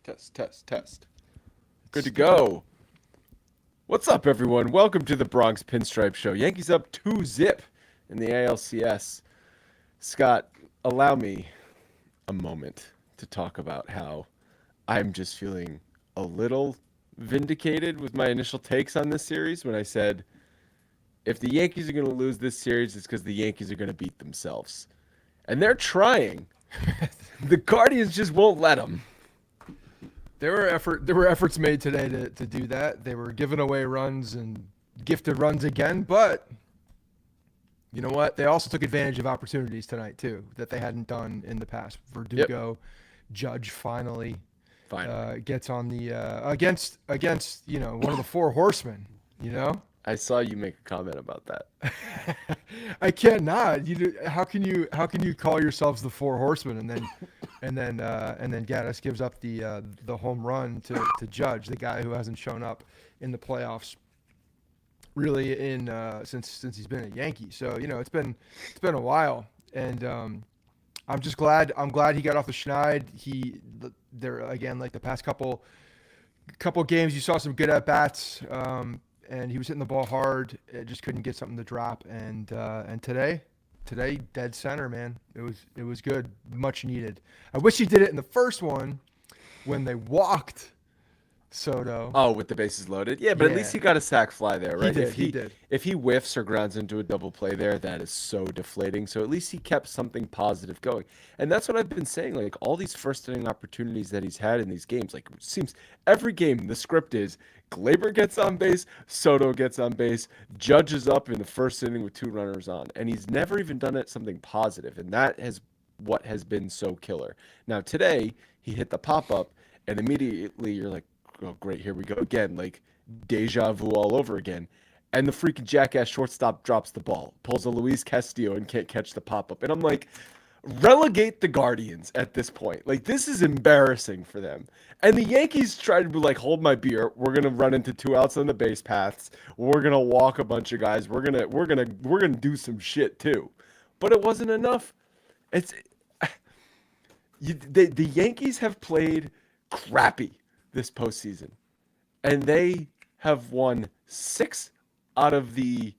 Test. Good to go. What's up, everyone? Welcome to the Bronx Pinstripes Show. Yankees up 2-0 in the ALCS. Scott, allow me a moment to talk about how I'm just feeling a little vindicated with my initial takes on this series when I said, if the Yankees are going to lose this series, it's because the Yankees are going to beat themselves. And they're trying. The Guardians just won't let them. There were efforts made today to do that. They were giving away runs and gifted runs again, but you know what? They also took advantage of opportunities tonight too that they hadn't done in the past. Verdugo, Judge finally gets on the against one of the four horsemen. You know. I saw you make a comment about that. I cannot. How can you call yourselves the four horsemen and then Gaddis gives up the home run to Judge, the guy who hasn't shown up in the playoffs really since he's been a Yankee. So it's been a while, and I'm just glad he got off the schneid. There again, like the past couple games, you saw some good at bats. And he was hitting the ball hard. It just couldn't get something to drop. And today, dead center, man. It was good, much needed. I wish he did it in the first one when they walked Soto. Oh, with the bases loaded? Yeah, but at least he got a sac fly there, right? He did. If he whiffs or grounds into a double play there, that is so deflating. So at least he kept something positive going. And that's what I've been saying. Like, all these first inning opportunities that he's had in these games, like, it seems every game the script is Gleyber gets on base, Soto gets on base, Judge is up in the first inning with 2 runners on. And he's never even done it something positive. And that has what has been so killer. Now, today, he hit the pop-up, and immediately you're like, oh, great, here we go again. Like, deja vu all over again. And the freaking jackass shortstop drops the ball, pulls a Luis Castillo and can't catch the pop-up. And I'm like, relegate the Guardians at this point. Like, this is embarrassing for them. And the Yankees try to be like, hold my beer. We're gonna run into 2 outs on the base paths. We're gonna walk a bunch of guys. We're gonna do some shit too. But it wasn't enough. The Yankees have played crappy this postseason, and they have won 5 out of the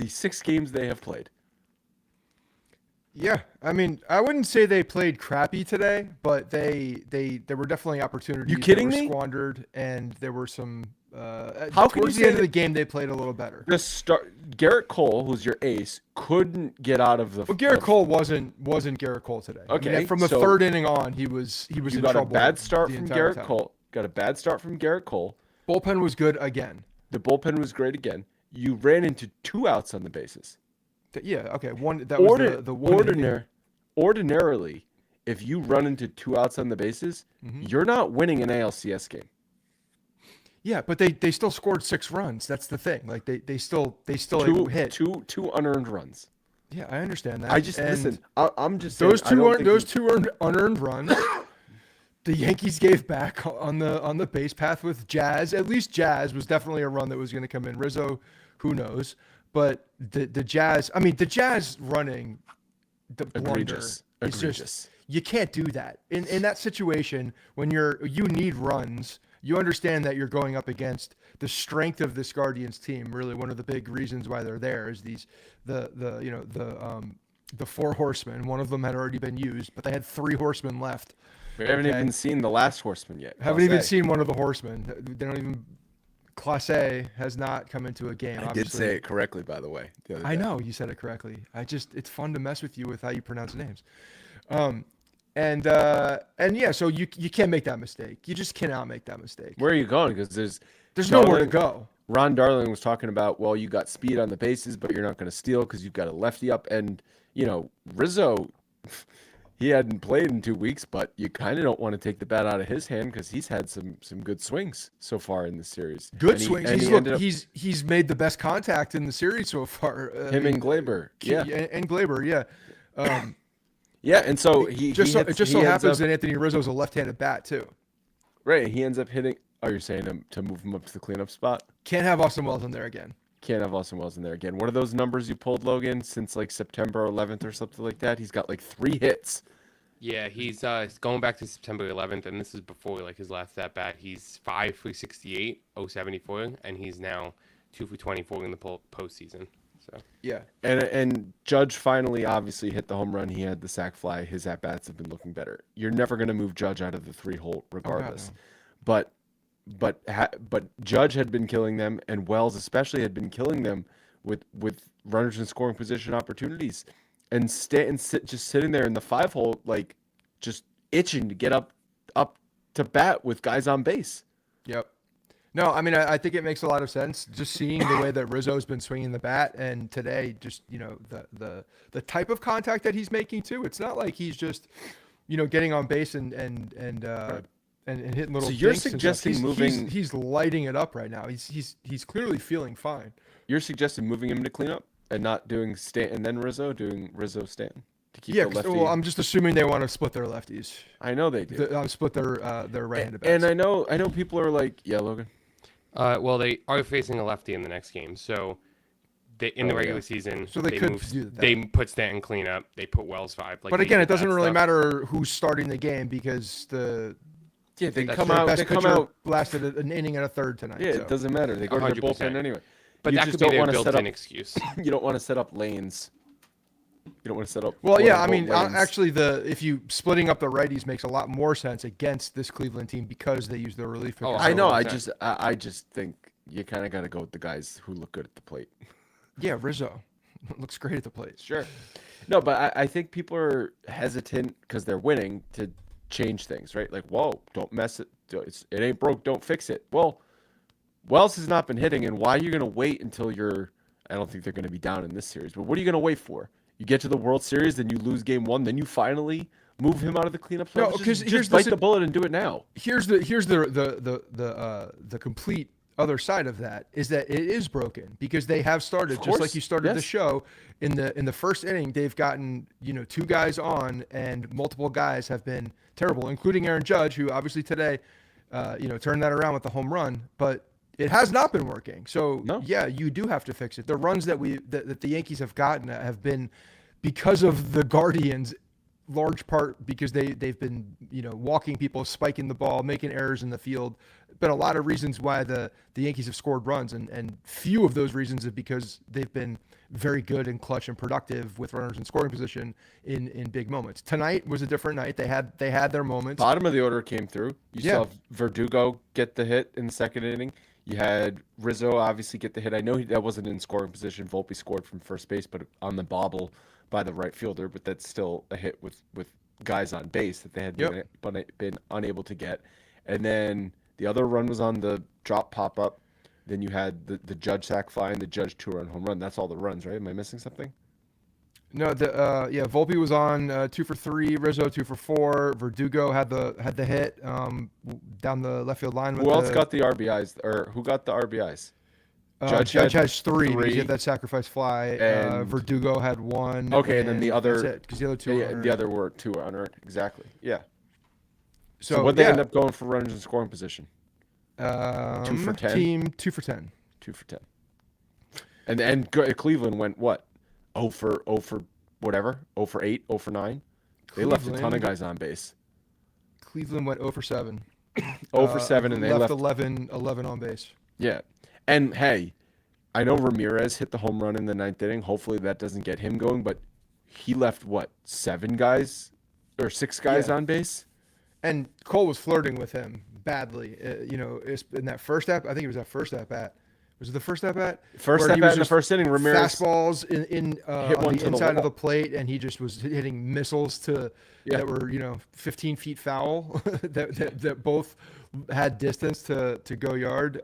6 games they have played. Yeah, I mean, I wouldn't say they played crappy today, but there were definitely opportunities. You kidding that were me? Squandered, and there were some. How can you towards say the end of that the game they played a little better? Garrett Cole, who's your ace, couldn't get out of the. Well, Garrett Cole wasn't Garrett Cole today. Okay, I mean, from the third inning on, he was in trouble. Got a bad start from Garrett time. Cole. Got a bad start from Garrett Cole. Bullpen was good again. The bullpen was great again. You ran into 2 outs on the bases. Yeah. Okay. One. That was the one. Ordinarily, if you run into 2 outs on the bases, you're not winning an ALCS game. Yeah, but they still scored 6 runs. That's the thing. Like they still hit two unearned runs. Yeah, I understand that. I'm just saying, those two unearned runs. The Yankees gave back on the base path with Jazz. At least Jazz was definitely a run that was going to come in. Rizzo, who knows? But the Jazz. I mean, the Jazz running. The blunder is just, you can't do that in that situation when you need runs. You understand that you're going up against the strength of this Guardians team. Really, one of the big reasons why they're there is the 4 horsemen. One of them had already been used, but they had 3 horsemen left. We haven't even seen the last horseman yet. Haven't even seen one of the horsemen. They don't even. Class A has not come into a game. I did say it correctly, by the way. I know you said it correctly. It's fun to mess with you with how you pronounce names. And yeah, so you can't make that mistake. You just cannot make that mistake. Where are you going? Because there's nowhere to go. Ron Darling was talking about, well, you got speed on the bases, but you're not going to steal because you've got a lefty up. And, Rizzo, he hadn't played in 2 weeks, but you kind of don't want to take the bat out of his hand because he's had some good swings so far in the series. Good swings. He's made the best contact in the series so far. And Gleyber. Yeah. And Gleyber, yeah. Yeah, and so it just so happens that Anthony Rizzo's a left-handed bat too. Right, he ends up hitting. Oh, you're saying to move him up to the cleanup spot? Can't have Austin Wells in there again. Can't have Austin Wells in there again. What are those numbers you pulled, Logan, since like September 11th or something like that? He's got like 3 hits. Yeah, he's going back to September 11th, and this is before like his last at bat. He's 5 for 68, 074, and he's now 2 for 24 in the postseason. So Yeah. And Judge finally obviously hit the home run. He had the sac fly. His at bats have been looking better. You're never going to move Judge out of the 3-hole regardless. no. But Judge had been killing them, and Wells especially had been killing them with runners in scoring position opportunities, and just sitting there in the 5-hole like just itching to get up to bat with guys on base. Yep. No, I mean, I think it makes a lot of sense just seeing the way that Rizzo's been swinging the bat, and today just, the type of contact that he's making too. It's not like he's just, getting on base and hitting little. So you're dinks and suggesting stuff. moving? He's lighting it up right now. He's clearly feeling fine. You're suggesting moving him to cleanup and not doing Stanton and then Rizzo, doing Rizzo Stanton to keep Yeah, the lefty. well, I'm just assuming they want to split their lefties. I know they do. Split their right-handed bats. And I know people are like, yeah, Logan. well, they are facing a lefty in the next game, so in the regular season, So they could do that. They put Stanton cleanup. They put Wells 5. Like But again, it doesn't really stuff. matter who's starting the game because they come their out. best They come pitcher out. lasted an inning and a third tonight. Yeah, so. it doesn't matter. They go to their 100%. bullpen anyway. But You that just could be don't their wanna set built-in up- excuse. You don't want to set up lanes. You don't want to set up. Well, yeah, I quote-unquote mean, lanes. actually, if you splitting up the righties makes a lot more sense against this Cleveland team because they use their relief pitchers. I know. 100%. I just think you kind of got to go with the guys who look good at the plate. Yeah, Rizzo looks great at the plate. Sure. No, but I think people are hesitant because they're winning to change things, right? Like, whoa, don't mess it. It ain't broke, don't fix it. Well, Wells has not been hitting, and why are you going to wait until you're – I don't think they're going to be down in this series, but what are you going to wait for? You get to the World Series, then you lose game 1, then you finally move him out of the cleanup spot? No, 'cause here's just the bite si- the bullet and do it now. Here's the complete other side of that is that it is broken because they have started just like course, you started the yes. show in the first inning. They've gotten 2 guys on, and multiple guys have been terrible, including Aaron Judge, who obviously today turned that around with the home run, but it has not been working. So No. yeah, you do have to fix it. The runs that the Yankees have gotten have been because of the Guardians, large part because they've been walking people, spiking the ball, making errors in the field. Been a lot of reasons why the Yankees have scored runs, and few of those reasons is because they've been very good and clutch and productive with runners in scoring position in big moments. Tonight was a different night. They had their moments. Bottom of the order came through. You Yeah. saw Verdugo get the hit in the second inning. You had Rizzo obviously get the hit. I know that wasn't in scoring position. Volpe scored from first base, but on the bobble by the right fielder. But that's still a hit with guys on base that they had been unable to get. And then the other run was on the drop pop up. Then you had the Judge sac fly and the Judge 2-run home run. That's all the runs, right? Am I missing something? No, Volpe was on 2 for 3, Rizzo 2 for 4, Verdugo had the hit down the left field line. Who else got the RBIs, or who got the RBIs? Judge has 3. He had that sacrifice fly. And- Verdugo had 1. Okay, and then the other- That's it, because the other 2. Yeah, the other were 2 unearned. Exactly. Yeah. So what they end up going for runners in scoring position? 2 for 10? Team 2 for 10. 2 for 10. And Cleveland went what? 0 for whatever? 0 for 8, 0 for 9. They left a ton of Cleveland- guys on base. Cleveland went 0 for 7. 0 for 7, and they left 11 on base. Yeah. And hey, I know Ramirez hit the home run in the 9th inning. Hopefully that doesn't get him going, but he left what? 7 guys or 6 guys Yeah. on base? And Cole was flirting with him badly. In that first I think it was that first at bat. Was it the first at bat? First at bat in the first inning, Ramirez fastballs in hit on one the to the inside of wall. the plate, and he just was hitting missiles that were 15 feet foul that both had distance to go yard.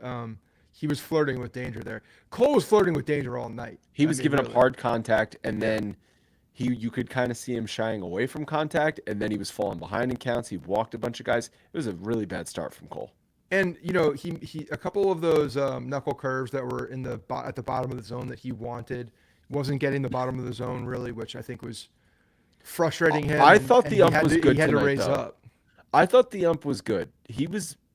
He was flirting with danger there. Cole was flirting with danger all night. He was giving up really. hard contact, and then you could kind of see him shying away from contact, and then he was falling behind in counts. He walked a bunch of guys. It was a really bad start from Cole. And he a couple of those knuckle curves that were at the bottom of the zone that he wanted wasn't getting the bottom of the zone really, which I think was frustrating him. I thought the he ump had was to- good He had to tonight, raise though. up. I thought the ump was good.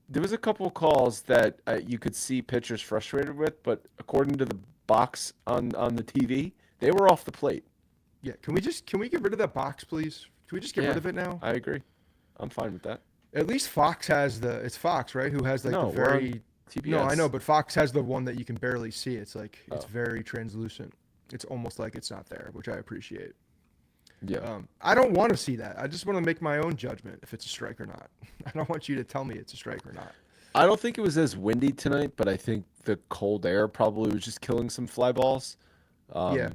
There was a couple of calls that you could see pitchers frustrated with, but according to the box on the TV, they were off the plate. Yeah, can we get rid of that box, please? Can we just get rid of it now? I agree. I'm fine with that. At least Fox has it's Fox, right? Who has like No, the we're on very TBS. No, I know, but Fox has the one that you can barely see. It's like it's Oh. very translucent. It's almost like it's not there, which I appreciate. Yeah. I don't want to see that. I just want to make my own judgment if it's a strike or not. I don't want you to tell me it's a strike or not. I don't think it was as windy tonight, but I think the cold air probably was just killing some fly balls. Yeah.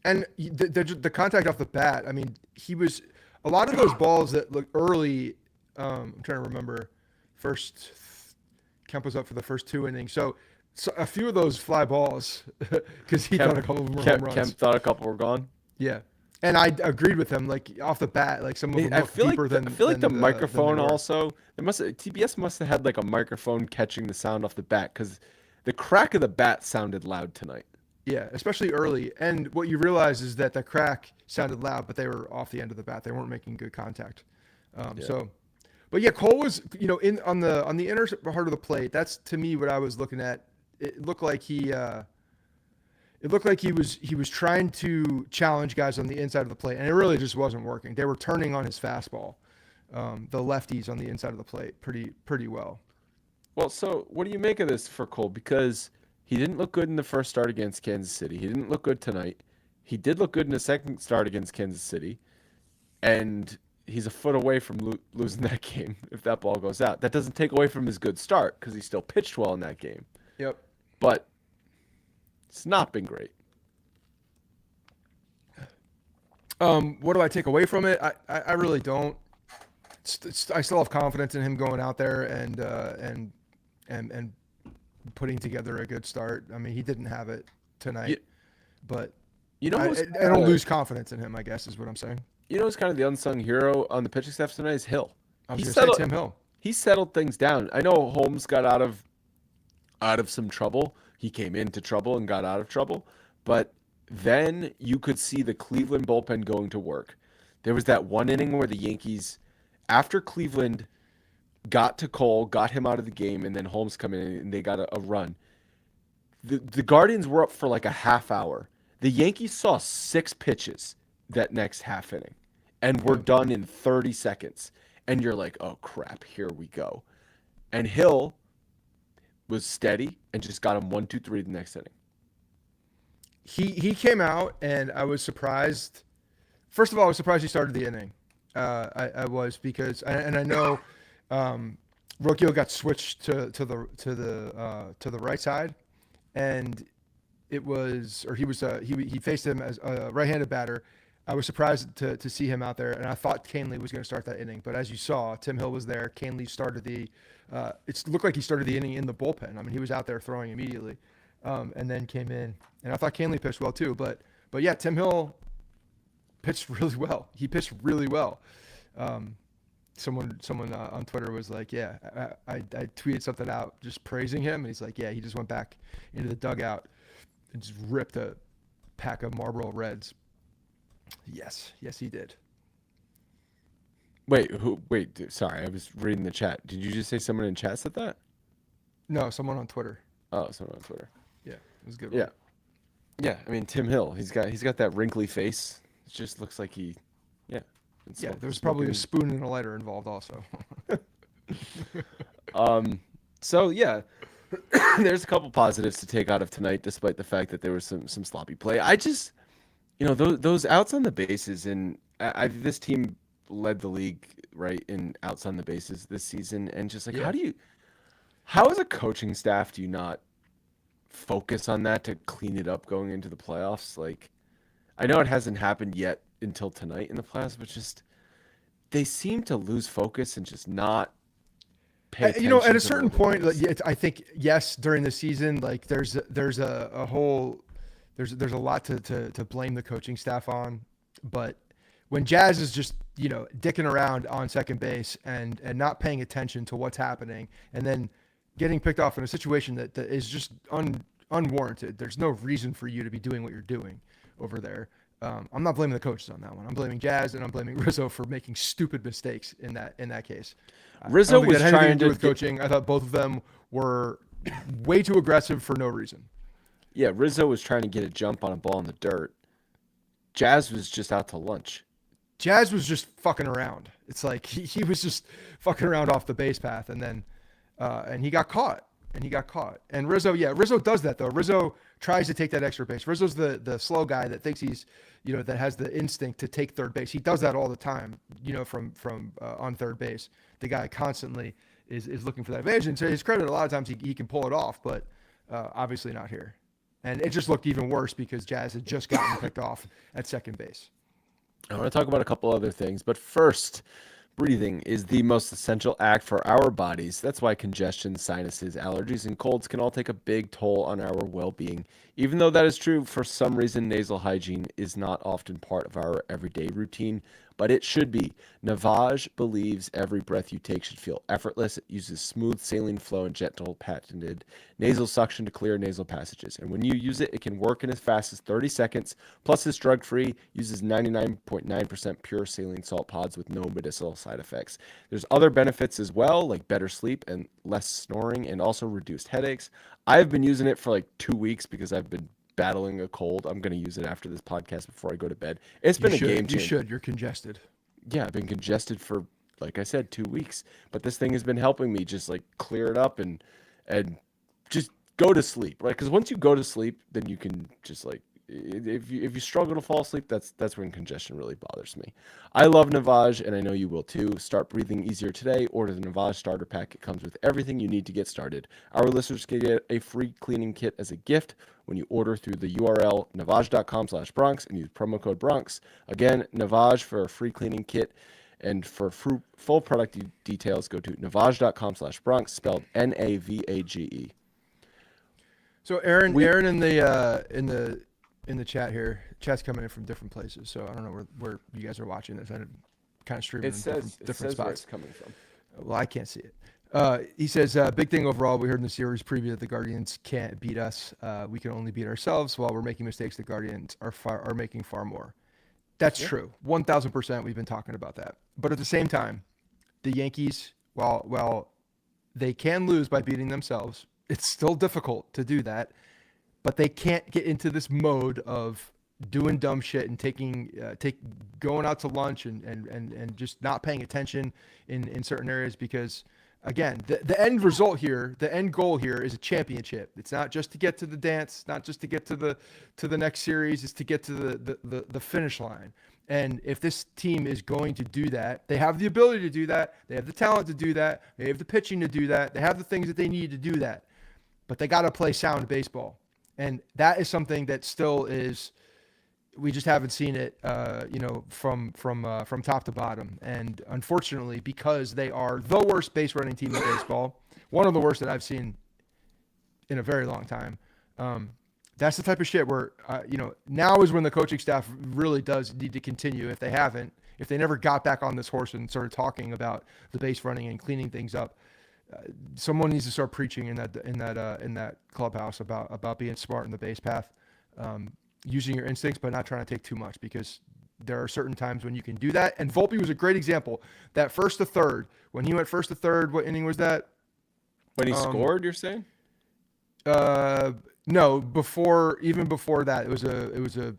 And the contact off the bat, I mean, he was a lot of those balls that look early. I'm trying to remember. First, Kemp was up for the first 2 innings, so a few of those fly balls because he thought a couple of them were home runs. Kemp thought a couple were gone. Yeah, and I agreed with him. Like off the bat, like some of them look deeper than. I feel like the microphone than they were. also. TBS must have had like a microphone catching the sound off the bat because the crack of the bat sounded loud tonight. Yeah, especially early. And what you realize is that the crack sounded loud, but they were off the end of the bat. They weren't making good contact. But yeah, Cole was, in on the inner part of the plate. That's to me what I was looking at. It looked like he was trying to challenge guys on the inside of the plate, and it really just wasn't working. They were turning on his fastball, the lefties on the inside of the plate pretty well. Well, so what do you make of this for Cole? Because he didn't look good in the first start against Kansas City. He didn't look good tonight. He did look good in the second start against Kansas City, and he's a foot away from losing that game if that ball goes out. That doesn't take away from his good start because he still pitched well in that game. Yep. But it's not been great. What do I take away from it? I really don't. I still have confidence in him going out there and putting together a good start. I mean, he didn't have it tonight, but I don't lose confidence in him, I guess is what I'm saying. Who's kind of the unsung hero on the pitching staff tonight is Hill. I was going to say Tim Hill. He settled things down. I know Holmes got out of some trouble. He came into trouble and got out of trouble, but then you could see the Cleveland bullpen going to work. There was that one inning where the Yankees, after Cleveland got to Cole, got him out of the game, and then Holmes come in and they got a run. The Guardians were up for like a half hour. The Yankees saw 6 pitches that next half inning and were done in 30 seconds. And you're like, oh crap, here we go. And Hill was steady and just got him 1, 2, 3 the next inning. He came out and I was surprised. First of all, I was surprised he started the inning. I was because I know Rocchio got switched to the right side, and it was he faced him as a right-handed batter. I was surprised to see him out there, and I thought Canley was going to start that inning. But as you saw, Tim Hill was there. Canley started it looked like he started the inning in the bullpen. I mean, he was out there throwing immediately, and then came in. And I thought Canley pitched well too. But yeah, Tim Hill pitched really well. He pitched really well. Someone on Twitter was like, yeah, I tweeted something out just praising him, and he's like, yeah, he just went back into the dugout and just ripped a pack of Marlboro Reds. Yes, he did. Wait, sorry, I was reading the chat. Did you just say someone in chat said that? No, someone on Twitter. Oh, someone on Twitter. Yeah, it was a good. Yeah. Yeah, I mean, Tim Hill, he's got that wrinkly face. It just looks like Yeah, there's probably a spoon and a lighter involved also. So yeah, there's a couple positives to take out of tonight, despite the fact that there was some sloppy play. I just, those outs on the bases, and this team led the league right in outs on the bases this season, and just like how as a coaching staff do you not focus on that to clean it up going into the playoffs? Like, I know it hasn't happened yet until tonight in the playoffs, but just they seem to lose focus and just not pay attention. At a certain point, I think yes, during the season, like there's a lot to blame the coaching staff on, but when Jazz is just dicking around on second base and not paying attention to what's happening, and then getting picked off in a situation that is just unwarranted, there's no reason for you to be doing what you're doing over there. I'm not blaming the coaches on that one. I'm blaming Jazz and I'm blaming Rizzo for making stupid mistakes in that case. Rizzo was trying to do with coaching. I thought both of them were way too aggressive for no reason. Yeah, Rizzo was trying to get a jump on a ball in the dirt. Jazz was just out to lunch. Jazz was just fucking around. It's like he was just fucking around off the base path, and then and he got caught. And Rizzo, Rizzo does that though. Rizzo tries to take that extra base. Rizzo's the slow guy that thinks he's, that has the instinct to take third base. He does that all the time, from on third base. The guy constantly is looking for that advantage. And to his credit, a lot of times he can pull it off, but obviously not here. And it just looked even worse because Jazz had just gotten picked off at second base. I want to talk about a couple other things, but first, breathing is the most essential act for our bodies. That's why congestion, sinuses, allergies, and colds can all take a big toll on our well-being. Even though that is true, for some reason, nasal hygiene is not often part of our everyday routine, but it should be. Navage believes every breath you take should feel effortless. It uses smooth saline flow and gentle patented nasal suction to clear nasal passages. And when you use it, it can work in as fast as 30 seconds. Plus, it's drug-free, uses 99.9% pure saline salt pods with no medicinal side effects. There's other benefits as well, like better sleep and less snoring, and also reduced headaches. I've been using it for like 2 weeks because I've been battling a cold. I'm going to use it after this podcast before I go to bed. It's been a game changer. You should. You're congested. Yeah, I've been congested for, like I said, 2 weeks. But this thing has been helping me just like clear it up and just go to sleep, right? Because once you go to sleep, then you can just like, if you struggle to fall asleep, that's when congestion really bothers me. I love Navage, and I know you will too. Start breathing easier today. Order the Navage starter pack. It comes with everything you need to get started. Our listeners can get a free cleaning kit as a gift when you order through the URL navage.com/Bronx and use promo code Bronx. Again, Navage for a free cleaning kit. And for full product details, go to navage.com/Bronx, spelled Navage. So Aaron in the chat here, chat's coming in from different places, so I don't know where you guys are watching this. I'm kind of streaming different spots. Where it's coming from. Well, I can't see it. He says, big thing overall, we heard in the series preview that the Guardians can't beat us. We can only beat ourselves. While we're making mistakes, the Guardians are making far more. That's true. 1,000%. We've been talking about that. But at the same time, the Yankees, while they can lose by beating themselves, it's still difficult to do that. But they can't get into this mode of doing dumb shit and going out to lunch and just not paying attention in certain areas, because again, the end result here, the end goal here is a championship. It's not just to get to the dance, not just to get to the next series, it's to get to the finish line. And if this team is going to do that, they have the ability to do that. They have the talent to do that. They have the pitching to do that. They have the things that they need to do that. But they got to play sound baseball. And that is something that still is, we just haven't seen it, from top to bottom. And unfortunately, because they are the worst base running team in baseball, one of the worst that I've seen in a very long time. That's the type of shit where, now is when the coaching staff really does need to continue. If they never got back on this horse and started talking about the base running and cleaning things up, someone needs to start preaching in that clubhouse about being smart in the base path, using your instincts, but not trying to take too much, because there are certain times when you can do that. And Volpe was a great example. That first to third, when he went first to third, what inning was that? When he scored, you're saying? No, even before that, it was a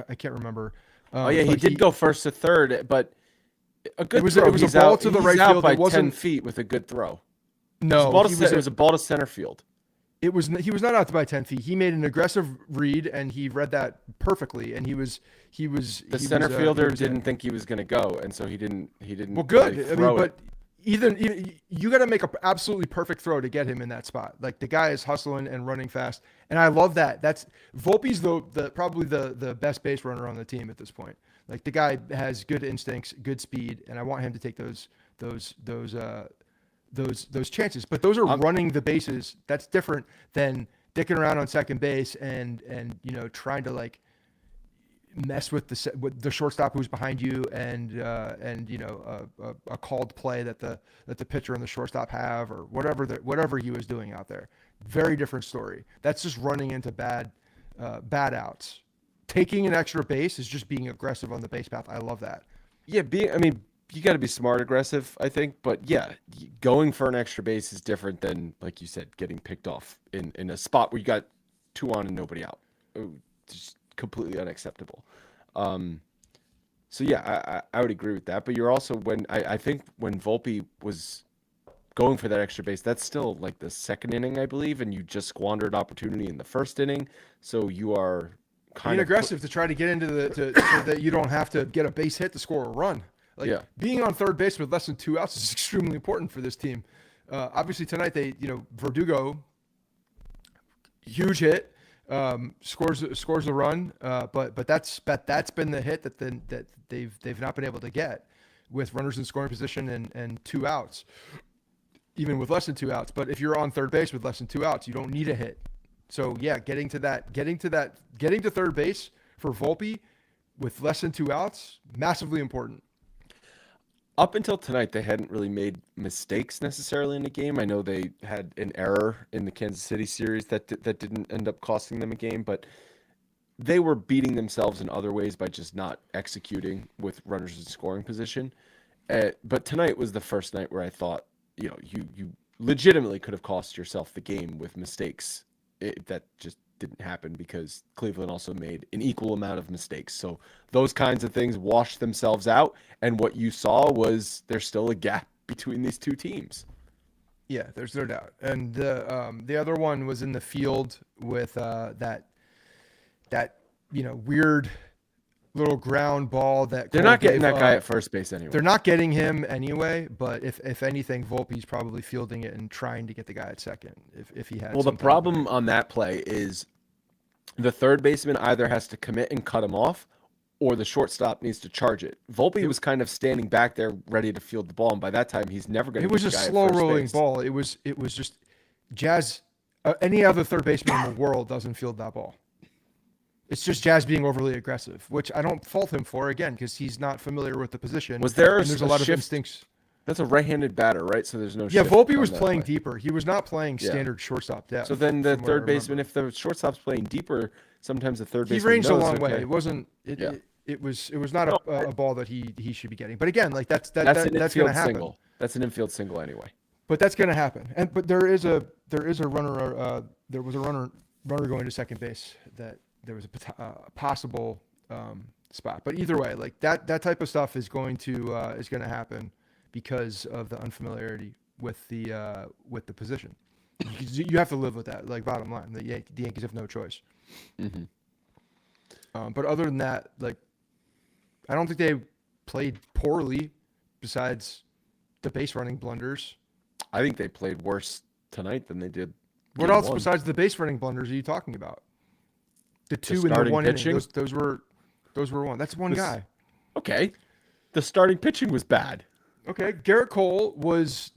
I can't remember. He did go first to third, but a good throw. It was a ball to the right field. By it wasn't 10 feet with a good throw. No, it was a ball to center field. He was not out by 10 feet. He made an aggressive read, and he read that perfectly. And the center fielder didn't think he was going to go, and so he didn't. Well, good. Really but even you got to make an absolutely perfect throw to get him in that spot. Like, the guy is hustling and running fast, and I love that. That's Volpe's probably the best base runner on the team at this point. Like, the guy has good instincts, good speed, and I want him to take those chances. But those are running the bases. That's different than dicking around on second base and trying to like mess with the shortstop who's behind you and a called play that the pitcher and the shortstop have, or whatever he was doing out there. Very different story. That's just running into bad outs. Taking an extra base is just being aggressive on the base path. I love that. Yeah, you got to be smart aggressive, I think. But yeah, going for an extra base is different than, like you said, getting picked off in a spot where you got 2 on and nobody out. Just completely unacceptable. So yeah, I would agree with that. But you're also I think when Volpe was going for that extra base, that's still like the second inning, I believe, and you just squandered opportunity in the first inning. So you are kind Being of aggressive to try to get into so that you don't have to get a base hit to score a run. Like Yeah. being on third base with less than 2 outs is extremely important for this team. Obviously tonight Verdugo, huge hit, scores a run, but that's been the hit that they've not been able to get with runners in scoring position and 2 outs, even with less than 2 outs. But if you're on third base with less than 2 outs, you don't need a hit. So yeah, getting to third base for Volpe with less than 2 outs, massively important. Up until tonight, they hadn't really made mistakes necessarily in the game. I know they had an error in the Kansas City series that didn't end up costing them a game, but they were beating themselves in other ways by just not executing with runners in scoring position. But tonight was the first night where I thought, you legitimately could have cost yourself the game with mistakes. That just didn't happen because Cleveland also made an equal amount of mistakes. So those kinds of things washed themselves out. And what you saw was there's still a gap between these two teams. Yeah, there's no doubt. And the other one was in the field with that weird little ground ball that They're Cole not getting gave that guy up. at first base anyway. They're not getting him anyway, but if anything, Volpe's probably fielding it and trying to get the guy at second if he had. Well, the problem on that play is the third baseman either has to commit and cut him off, or the shortstop needs to charge it. Volpe was kind of standing back there ready to field the ball, and by that time, he's never going to. It was a slow rolling ball. It was just Jazz. Any other third baseman in the world doesn't field that ball. It's just Jazz being overly aggressive, which I don't fault him for, again, because he's not familiar with the position. Was there and there's a lot shift? of instincts. That's a right-handed batter, right? So there's no Yeah, shift Volpe on was that playing play. deeper. He was not playing standard shortstop depth. So then the from what I third baseman, remember. if the shortstop's playing deeper, sometimes the third He baseman ranged a knows, long way. okay, It wasn't. It was not a ball that he should be getting. But again, like that's an that's going to infield happen. single. That's an infield single anyway. But that's going to happen. But there is a runner. There was a runner going to second base that there was a possible spot. But either way, like that type of stuff is going to happen because of the unfamiliarity with the position. You have to live with that. Like, bottom line, the Yankees have no choice. Mm-hmm. But other than that, like, I don't think they played poorly. Besides the base running blunders, I think they played worse tonight than they did. what game else one. besides the base running blunders are you talking about? The two in the starting one pitching? inning. Those were one. That's one guy. Okay, the starting pitching was bad. Okay, Garrett Cole was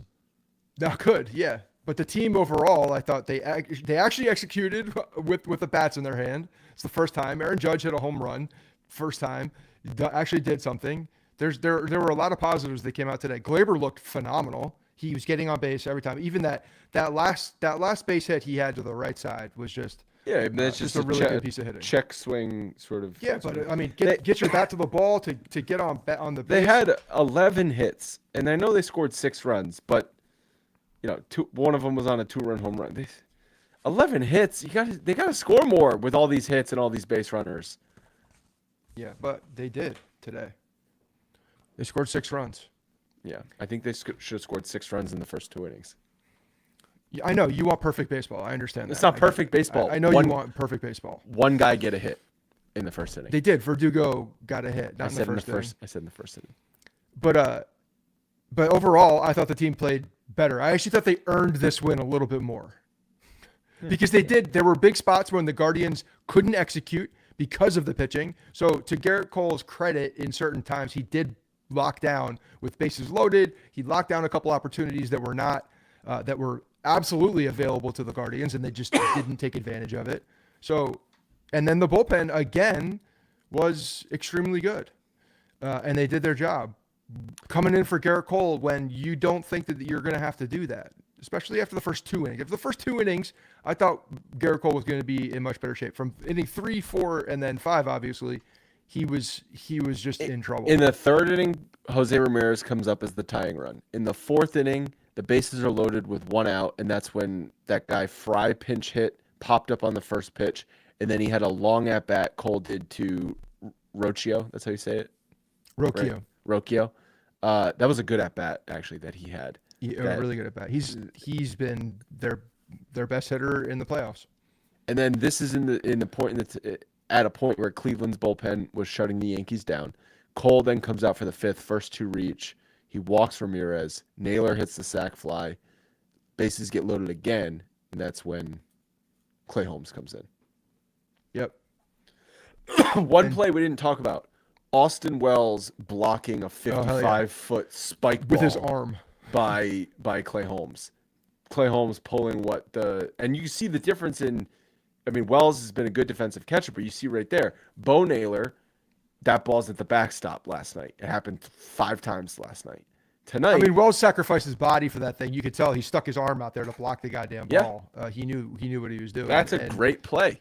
not good. Yeah, but the team overall, I thought they actually executed with the bats in their hand. It's the first time Aaron Judge hit a home run. First time, actually did something. There were a lot of positives that came out today. Glaber looked phenomenal. He was getting on base every time. Even that last base hit he had to the right side was just Yeah, that's just a really good piece of hitting. check swing sort of. Yeah, but I mean, get your bat to the ball to get on the base. They had 11 hits, and I know they scored 6 runs, but one of them was on a 2-run home run. 11 hits, they got to score more with all these hits and all these base runners. Yeah, but they did today. They scored 6 runs. Yeah, I think they should have scored 6 runs in the first 2 innings. Yeah, I know you want perfect baseball. I understand that. It's not perfect baseball. I know you want perfect baseball. One guy get a hit in the first inning. They did. Verdugo got a hit. I Not said in the first. I said in the first inning. But overall, I thought the team played better. I actually thought they earned this win a little bit more because they did. There were big spots when the Guardians couldn't execute because of the pitching. So to Garrett Cole's credit, in certain times he did lock down with bases loaded. He locked down a couple opportunities that were not that were absolutely available to the Guardians, and they just didn't take advantage of it. So, and then the bullpen again was extremely good, and they did their job. Coming in for Garrett Cole when you don't think that you're going to have to do that, especially after the first 2 innings. After the first 2 innings, I thought Garrett Cole was going to be in much better shape. From inning 3, 4, and then 5, obviously, he was just in trouble. In the 3rd inning, Jose Ramirez comes up as the tying run. In the 4th inning, the bases are loaded with 1 out, and that's when that guy Fry pinch hit popped up on the first pitch, and then he had a long at bat. Cole did to Rocchio. That's how you say it. Rocchio. Rocchio. That was a good at bat actually that he had. Really good at bat. He's been their best hitter in the playoffs. And then this is at a point where Cleveland's bullpen was shutting the Yankees down. Cole then comes out for the fifth, first two reach. He walks Ramirez. Naylor hits the sac fly. Bases get loaded again, and that's when Clay Holmes comes in. Yep. One play we didn't talk about. Austin Wells blocking a 55-foot spike ball with his arm by Clay Holmes. Clay Holmes pulling and you see the difference in. I mean, Wells has been a good defensive catcher, but you see right there, Bo Naylor, that ball's at the backstop last night. It happened 5 times last night. Tonight, I mean, Wells sacrificed his body for that thing. You could tell he stuck his arm out there to block the goddamn ball. He knew what he was doing. That's a great play.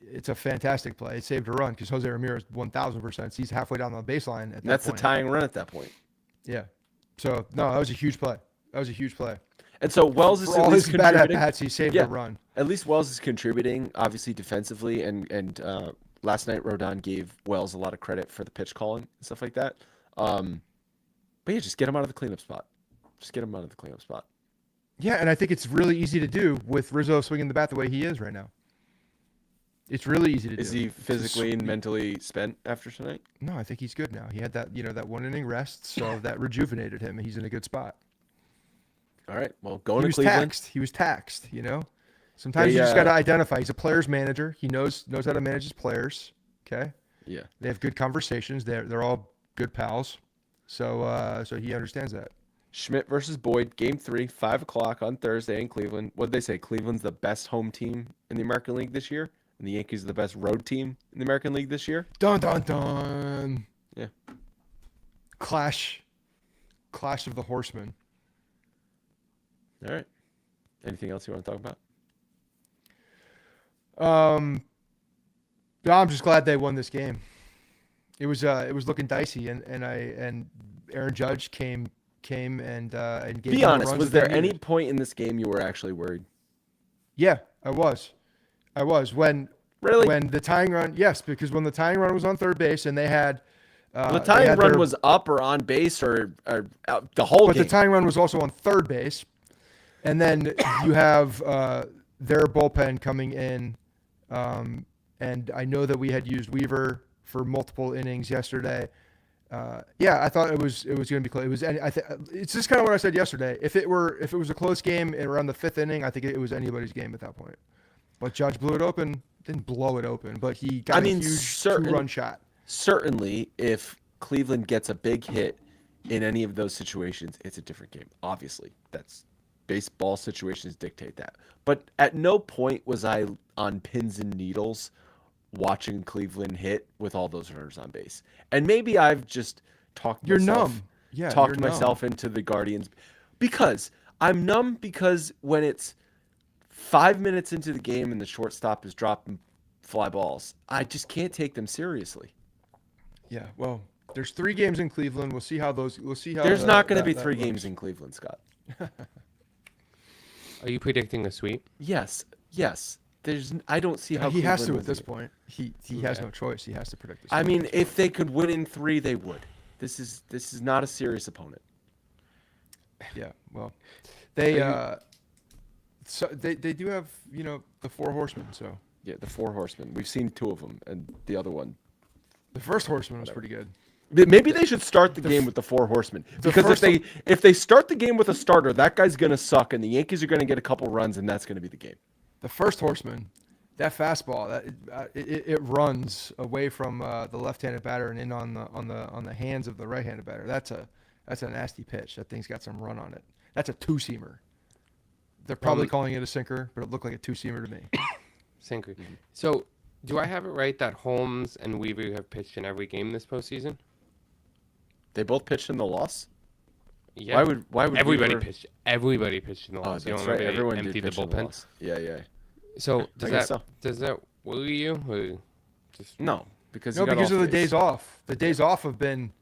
It's a fantastic play. It saved a run because Jose Ramirez 1,000%. He's halfway down the baseline at that That's point. a tying run at that point. Yeah. So no, that was a huge play. And so Wells is for all at least his bad at contributing. bats. He saved a run. At least Wells is contributing, obviously defensively, and last night Rodon gave Wells a lot of credit for the pitch calling and stuff like that. But yeah, just get him out of the cleanup spot. Yeah, and I think it's really easy to do with Rizzo swinging the bat the way he is right now. It's really easy to do. Is he physically and mentally spent after tonight? No, I think he's good now. He had that 1 inning rest, so that rejuvenated him. He's in a good spot. All right. Well, going to Cleveland. He was taxed, Sometimes you just got to identify. He's a player's manager. He knows how to manage his players. Okay. Yeah. They have good conversations. They're all good pals. So he understands that. Schmidt versus Boyd, Game 3, 5 o'clock on Thursday in Cleveland. What did they say? Cleveland's the best home team in the American League this year, and the Yankees are the best road team in the American League this year. Dun dun dun. Yeah. Clash of the Horsemen. All right. Anything else you want to talk about? No, I'm just glad they won this game. It was looking dicey, and Aaron Judge came and gave. Be honest. Was there any point in this game you were actually worried? Yeah, I was when the tying run. Yes, because when the tying run was on third base and they had. The tying run was up or on base or the whole game. But the tying run was also on third base, and then you have their bullpen coming in, and I know that we had used Weaver for multiple innings yesterday. I thought it was going to be close. It's just kind of what I said yesterday. If it was a close game around the 5th inning, I think it was anybody's game at that point. But Judge blew it open. Didn't blow it open, but he got a huge 2-run shot. Certainly, if Cleveland gets a big hit in any of those situations, it's a different game. Obviously, that's baseball situations dictate that. But at no point was I on pins and needles watching Cleveland hit with all those runners on base. And maybe I've just talked myself into the Guardians because I'm numb because when it's 5 minutes into the game and the shortstop is dropping fly balls, I just can't take them seriously. Yeah, well, there's 3 games in Cleveland. We'll see how. There's not going to be 3 games in Cleveland, Scott. Are you predicting a sweep? Yes. I don't see how he has Cleveland to at this point. He has no choice. He has to predict this. I mean, if they could win in 3, they would. This is not a serious opponent. Yeah, well, they do have the 4 horsemen. So yeah, the 4 horsemen. We've seen 2 of them, and the other one. The first horseman was pretty good. Maybe they should start the game with the 4 horsemen because if they start the game with a starter, that guy's gonna suck, and the Yankees are gonna get a couple runs, and that's gonna be the game. The first horseman, that fastball, it runs away from the left-handed batter and in on the hands of the right-handed batter. That's a nasty pitch. That thing's got some run on it. That's a 2-seamer. They're probably calling it a sinker, but it looked like a 2-seamer to me. Sinker. So, do I have it right that Holmes and Weaver have pitched in every game this postseason? They both pitched in the loss. Yeah. Why would everybody Weaver... pitched? Everybody pitched in the loss. That's right. Everyone did emptied the pitch in the bullpen. loss. Yeah. So does that worry you? Or just... No, because of the days off. The days off have been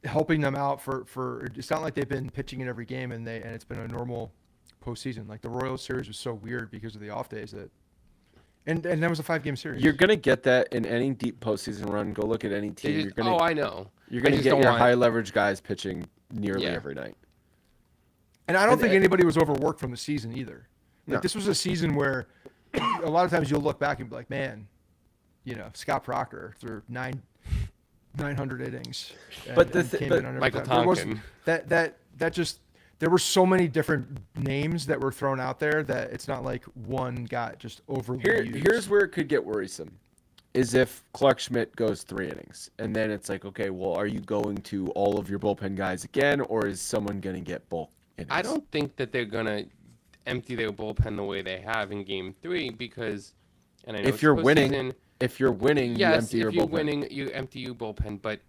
helping them out for. It's not like they've been pitching in every game and it's been a normal postseason. Like the Royals series was so weird because of the off days and that was a 5-game series. You're gonna get that in any deep postseason run. Go look at any team. I know. You're going to just get don't your want- high leverage guys pitching nearly Yeah. every night. And I don't And- think anybody was overworked from the season either. Like No. this was a season where a lot of times you'll look back and be like, man, Scott Proctor threw 900 innings. But the and thi- came but in under Michael time. There was- Tonkin. that just there were so many different names that were thrown out there that it's not like one got just overly used. Here's where it could get worrisome. Is if Clark Schmidt goes 3 innings, and then it's like, okay, well, are you going to all of your bullpen guys again, or is someone going to get both innings? I don't think that they're gonna empty their bullpen the way they have in Game 3 because, and I know If it's you're winning, postseason, if you're winning, you yes, empty your if you're bullpen. winning, you empty your bullpen. But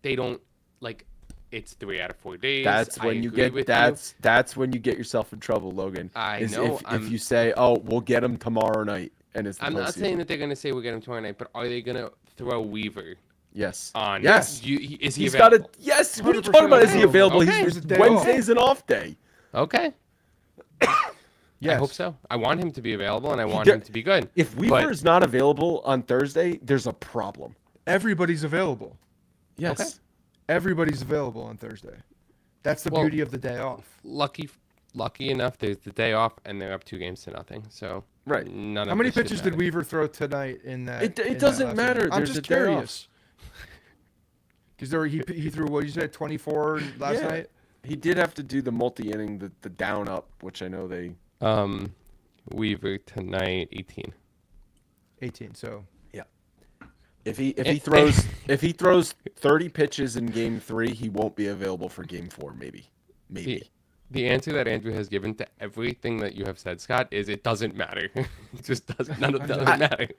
they don't like. It's 3 out of 4 days. That's I when you agree get with that's when you get yourself in trouble, Logan. I is know, if you say, "Oh, we'll get him tomorrow night," and it's the I'm not postseason. saying that they're gonna say we'll get him tomorrow night, but are they gonna throw Weaver Yes. on? Yes. Is he He's got available? a yes. What are you 100% talking about? Is he available. available? Okay. There's a He's day Wednesday's an off day. Okay. Yes. I hope so. I want him to be available, and I want There- him to be good. If Weaver But- is not available on Thursday, there's a problem. Everybody's available. Yes. Okay. Everybody's available on Thursday. That's the Well- beauty of the day off. lucky enough, there's the day off, and they're up 2-0. So Right. None How of many this should pitches did matter. Weaver throw tonight in that? It in that doesn't last matter. inning? I'm There's a just day off. curious. Because he threw what you said 24 last Yeah. night. He did have to do the multi-inning, the down up, which I know they. Weaver tonight 18. 18. So If he throws 30 pitches in Game 3, he won't be available for Game 4. Maybe. The answer that Andrew has given to everything that you have said, Scott, is it doesn't matter. It just doesn't. None of that matters.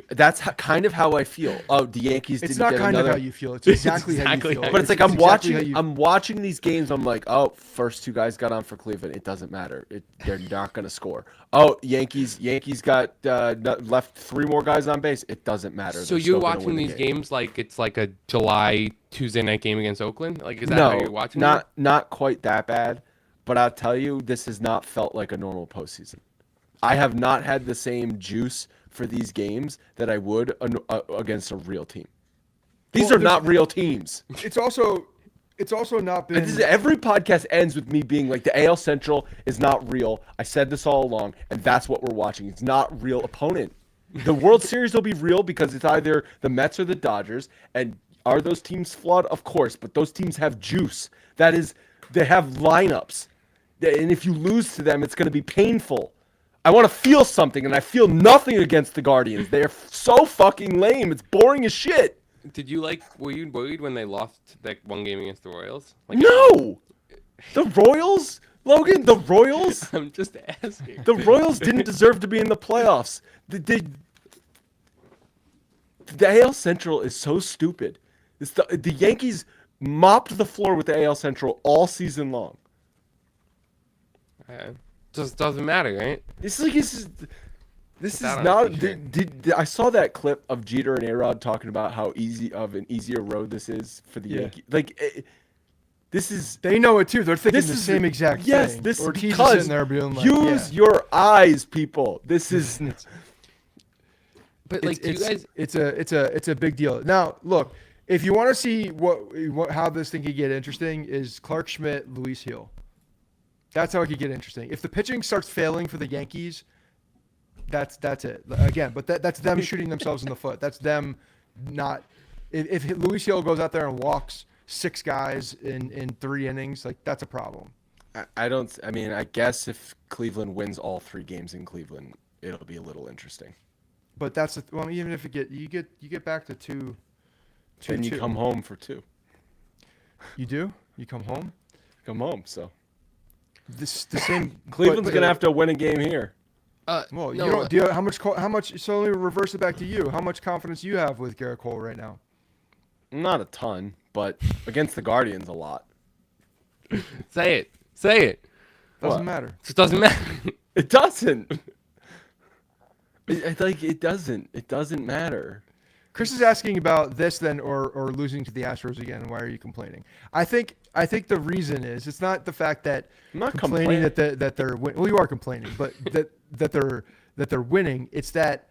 That's kind of how I feel. Oh, the Yankees it's didn't not get kind another. of how you feel. It's exactly, exactly how how you feel. you But it's like exactly how you- I'm watching these games. I'm like, oh, first 2 guys got on for Cleveland. It doesn't matter. They're not going to score. Oh, Yankees got left 3 more guys on base. It doesn't matter. So They're you're still gonna watching win the these game. games like it's like a July Tuesday night game against Oakland? Like is that how you're watching them? not quite that bad. But I'll tell you, this has not felt like a normal postseason. I have not had the same juice for these games that I would against a real team. These Well, are not real teams. It's also not been. Every podcast ends with me being like, the AL Central is not real. I said this all along, and that's what we're watching. It's not real opponent. The World Series will be real because it's either the Mets or the Dodgers. And are those teams flawed? Of course, but those teams have juice. That is, they have lineups. And if you lose to them, it's going to be painful. I want to feel something, and I feel nothing against the Guardians. They are so fucking lame. It's boring as shit. Were you worried when they lost that one game against the Royals? Like, No! The Royals? Logan, the Royals? I'm just asking. The Royals didn't deserve to be in the playoffs. The AL Central is so stupid. The Yankees mopped the floor with the AL Central all season long. Just doesn't matter, right? This is that on not. a t-shirt. I saw that clip of Jeter and A-Rod talking about how an easier road this is for the Yeah. Yankees. Like, this is. They know it too. They're thinking This the is same exact yes, thing. this is Ortiz is because sitting there being like, use yeah. your eyes, people. This is. But like, do you guys? It's a big deal. Now, look, if you want to see how this thing could get interesting, is Clark Schmidt, Luis Hill. That's how it could get interesting. If the pitching starts failing for the Yankees, that's it. Again, but that's them shooting themselves in the foot. That's them not. If Luis Hill goes out there and walks 6 guys in 3 innings, like that's a problem. I don't. I mean, I guess if Cleveland wins all 3 games in Cleveland, it'll be a little interesting. But that's well, even if you get back to 2. Then you 2-2. come home for 2. You do. You come home. Come home. So The same. Cleveland's gonna have to win a game here. Well, no, you don't. Do you, how much? So let me reverse it back to you. How much confidence do you have with Garrett Cole right now? Not a ton, but against the Guardians, a lot. Say it. Say it. Doesn't What? matter. It just doesn't matter. It doesn't. It doesn't. It doesn't matter. Chris is asking about this then, or losing to the Astros again. Why are you complaining? I think the reason is it's not the fact that I'm not complaining that they're well, you are complaining, but that they're winning. It's that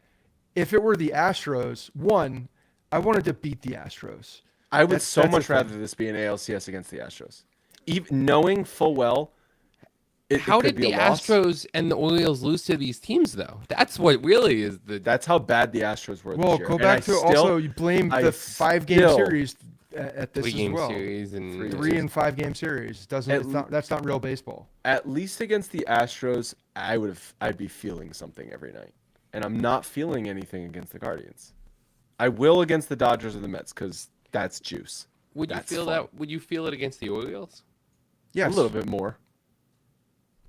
if it were the Astros, one, I wanted to beat the Astros. I would That's- so that's the much thing. rather this be an ALCS against the Astros, even knowing full well. How it could did be the a loss. Astros and the Orioles lose to these teams, though? That's what really is the. That's how bad the Astros were Well, this year. go And back I to still- also you blame I the 5-game still- series at this as 3-game well. series and 3 and 5-game series doesn't. At It's not, that's not real baseball. At least against the Astros, I'd be feeling something every night, and I'm not feeling anything against the Guardians. I will against the Dodgers or the Mets because that's juice. Would you That's feel fun. that? Would you feel it against the Orioles? Yes, A little bit more.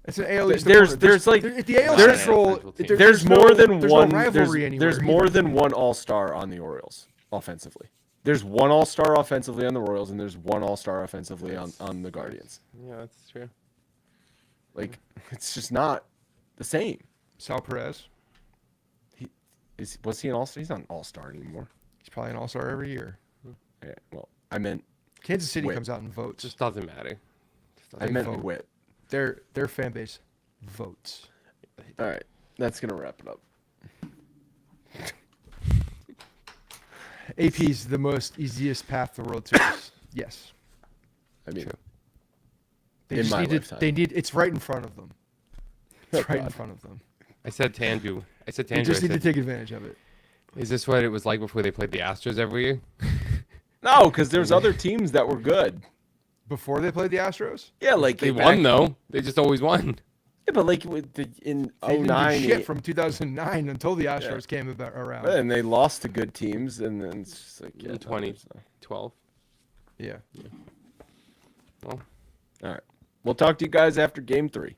It's an AL East. There's opponent. like the AL there's- Central. there's there's more than there's one No rivalry anywhere there's more either. than one All-Star on the Orioles offensively. There's one All-Star offensively on the Royals, and there's one All-Star offensively on the Guardians. Yeah, that's true. Like, it's just not the same. Sal Perez. Was he an All-Star? He's not an All-Star anymore. He's probably an All-Star every year. Yeah, well, I meant Kansas City Wait. comes out and votes. Just doesn't matter. I meant vote. Wit. Their fan base votes. All right, that's gonna wrap it up. AP's the most easiest path to World Series. Yes. I mean, True. They In just my need lifetime. They need. It's right in front of them. It's right in God. front of them. I said to Andrew. They I just need to said, take advantage of it. is this what it was like before they played the Astros every year? no, because there's other teams that were good. Before they played the Astros, Yeah, like They back- won though. They just always won. Yeah, but like in they didn't 09, do shit from 2009 until the Astros came around. and they lost to good teams, and then it's just like yeah, In no, 2012. Yeah. Well, All right, we'll talk to you guys after Game 3.